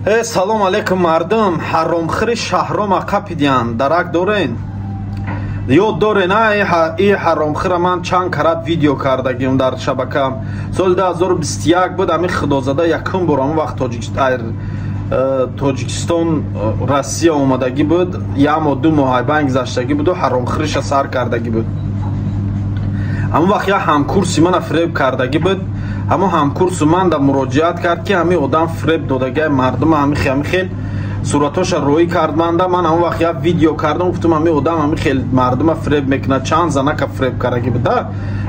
салом алейкум мардум. ҳаромхири шаҳром ақапидиян дарак дорен. ёд дорен и ҳаромхира ман чанд карат видео кардагим дар шабакам. соли 2021 буд ами худозада якум бор ам вақт тоҷикистон россия омадагӣ буд. ямо ду моҳ айбан гузаштагӣ буду ҳаромхириша сар кардагӣ буд. ам вақт я ҳамкурси мана фреб кардагӣ буд. ҳамо ҳамкурсу ман да муроҷиат кард ки ҳами одам фреб додагай мардума ҳами хел суратоша роӣ кард. манда ман ҳамон вақт як видео кардам гуфтам ҳами одам ҳами хел мардума фреб мекунад. чанд занака фреб кардаги буда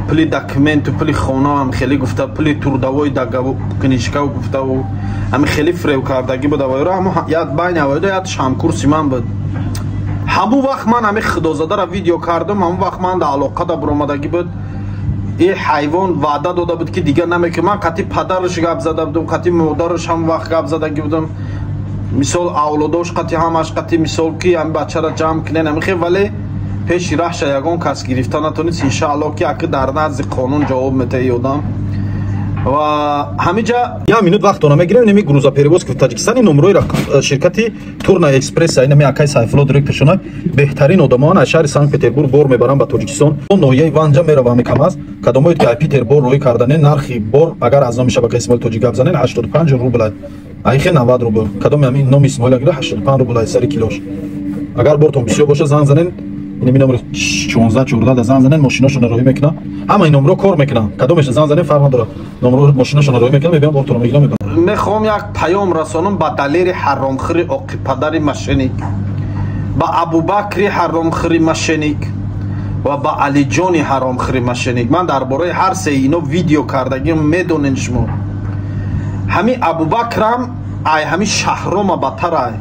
пули документу пули хона ҳами хели гуфта пули турдавои книжкау гуфтаву ҳами хели фреб кардаги буда вайро ҳамо як байни авайда ятш ҳамкурси ман буд. ҳамон вақт ман ҳами худозадара видео кардам. ҳамон вақт ман да алоқада буромадагӣ буд. این حیوان وعده داده بود که دیگه نمیکنه. من قطعی پدرش گپ زده بودم، قطعی مادرش هم وقت گپ زده بودم، مثال اولاداش قطعی همش قطعی مثال که هم بچه را جمع کنه نمیخواد، ولی پیش رهش یگان کس گرفته نتونست. ان شاء الله که اگه در نزد قانون جواب میده یادم و همینجا یا минут وقت اون میگیریم. نمی گروزا پریواز که تاجیکستانی نمره شرکتی تورنا اکسپرس این می اکای سایفلو دریک پشونای بهترین آدمان از شهر سانت پتربورگ بور میبرن به تاجیکستان. اون نوعی وانجا میروام میکماز کدومایی که پتربورگ روی کردن نرخی بور اگر از نام شبکه اسمال تاجیک بزنین 85 روبل ایخ 90 روبل کدوم همین نام اسمال اگر 85 روبل سر کیلوش اگر بورتون بسیار باشه زنگ زنین. این نمره 16 14 زنگ زنین ماشیناشون روی میکنن. اما این نمره کار میکنن کدومش زنگ زنین فرق نداره. نمره ماشیناشون روی میکنن میبینم بورتون میگیرم. میخوام یک پیام رسانم با دلیر حرامخوری عاقب پدر مشنیک با ابوبکر حرامخوری مشنیک و با علی جان حرامخوری مشنیک. من درباره هر سه اینا ویدیو کردگیم میدونین شما. همین ابوبکرم ای همین شهرام بدتر ای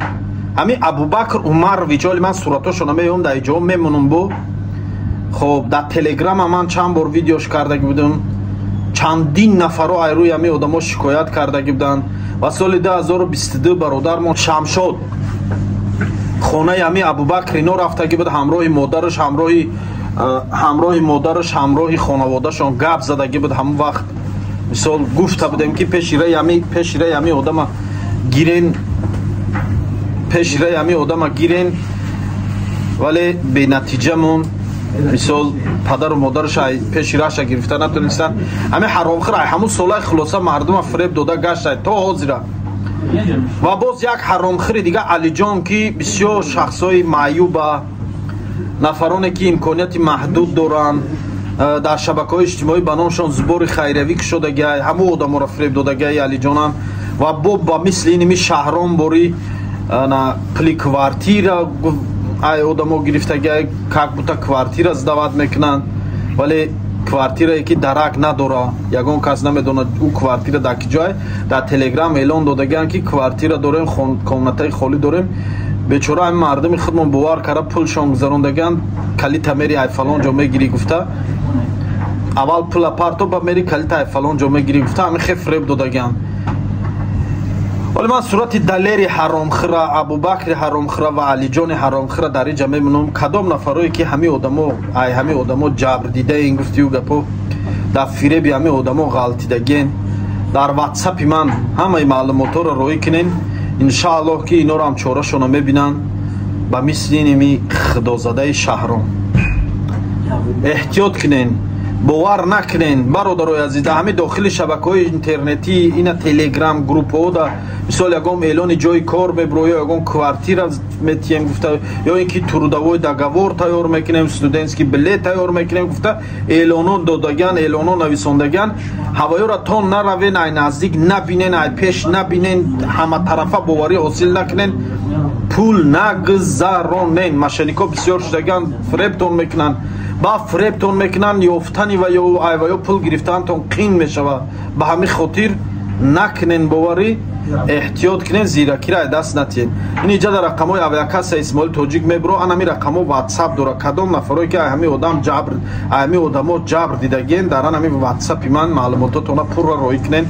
همین ابوبکر عمر ویجال من صورتاشون میام در جا میمونم بو. خب در تلگرام من چند بار ویدیوش کردگی بودم. چندین نفرها ای روی همین آدما شکایت کردگی بودن و سال 2022 برادرمون شمشاد خانه همین ابوبکر اینا رفتگی بود همراه مادرش همراه خانواده‌شون گپ زدگی بود. همون وقت مثال گفته بودیم که پیش رای همین آدما گیرین ولی به نتیجه مون مثال پدر و مادرش پیش راش گرفته نتونستن. همه حرامخور همون سالای خلاصه مردم فریب داده گشت تا حاضر. و باز یک حرامخور دیگه علی جان که بسیار شخصای معیوب نفرانی که امکانیت محدود دارن در شبکه‌های اجتماعی بنامشون زبور خیریوی شده همون آدما را فریب داده علی جانم و با مثل اینمی شهرام باری на пли квартира ай одамо гирифтаги как бута квартира сдават мекунанд вале квартирае ки дарак надора ягон кас намедонад ӯ квартира дар ки ҷой. дар телеграм эълон додагиянд ки квартира дорем комнатаи холӣ дорем. бечора ҳами мардуми худмон бовар карда пулшон гузарондагиянд калита мери ай фалон ҷо мегирӣ гуфта аввал пула парто ба мери калита ай фалон ҷо мегирӣ гуфта ҳами хе фреб додагиянд. ولی من صورت دلیر حرامخوره ابوبکر حرامخوره و علی جان حرامخوره در اینجا میمونم. کدام نفرایی که همه آدما جبر دیده این گفتی و گپو در فریب همه آدما غلطیدگین در واتساپ من همه معلوماتا رو روی کنین. ان شاء الله که اینا رو هم چاره‌شون میبینن با مثل اینمی خدازده شهرام. احتیاط کنین باور نکنین برادرای عزیز. همه داخل شبکه‌های اینترنتی اینا تلگرام گروپ ها دا مثال یگام اعلان جای کار ببرو یا یگام کوارتیر میتیم گفته یا اینکه تورودوای دگوار تیار میکنیم استودنتسکی بلیت تیار میکنیم گفته اعلانات دادگان اعلانات نویسندگان هوایی را تا نروین ای نزدیک نبینین ای پیش نبینین همه طرفه باوری حاصل نکنین پول نگذرانین. مشنیکا بسیار شدگان فریبتون میکنن با فریبتون میکنن یافتنی و یا پول گرفتنتون قین میشود. به همین خاطر نکنین باوری احتیاط کنین زیرکی را دست نتین. این اینجا در رقمای اولیکاس اسماعیل تاجیک میبرو انا می رقمو واتساپ داره کدام نفرایی که همه آدما جبر دیدگین در همه واتساپ من معلوماتاتون پر را روی کنین.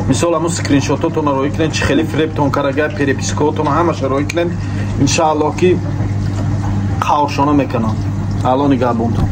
مثال همون اسکرین شاتاتون روی کنین چه خیلی فریبتون کرده پریپیسکاتون همش روی کنین. ان شاء الله که خواهشانه میکنم. الان نگاه بوندم.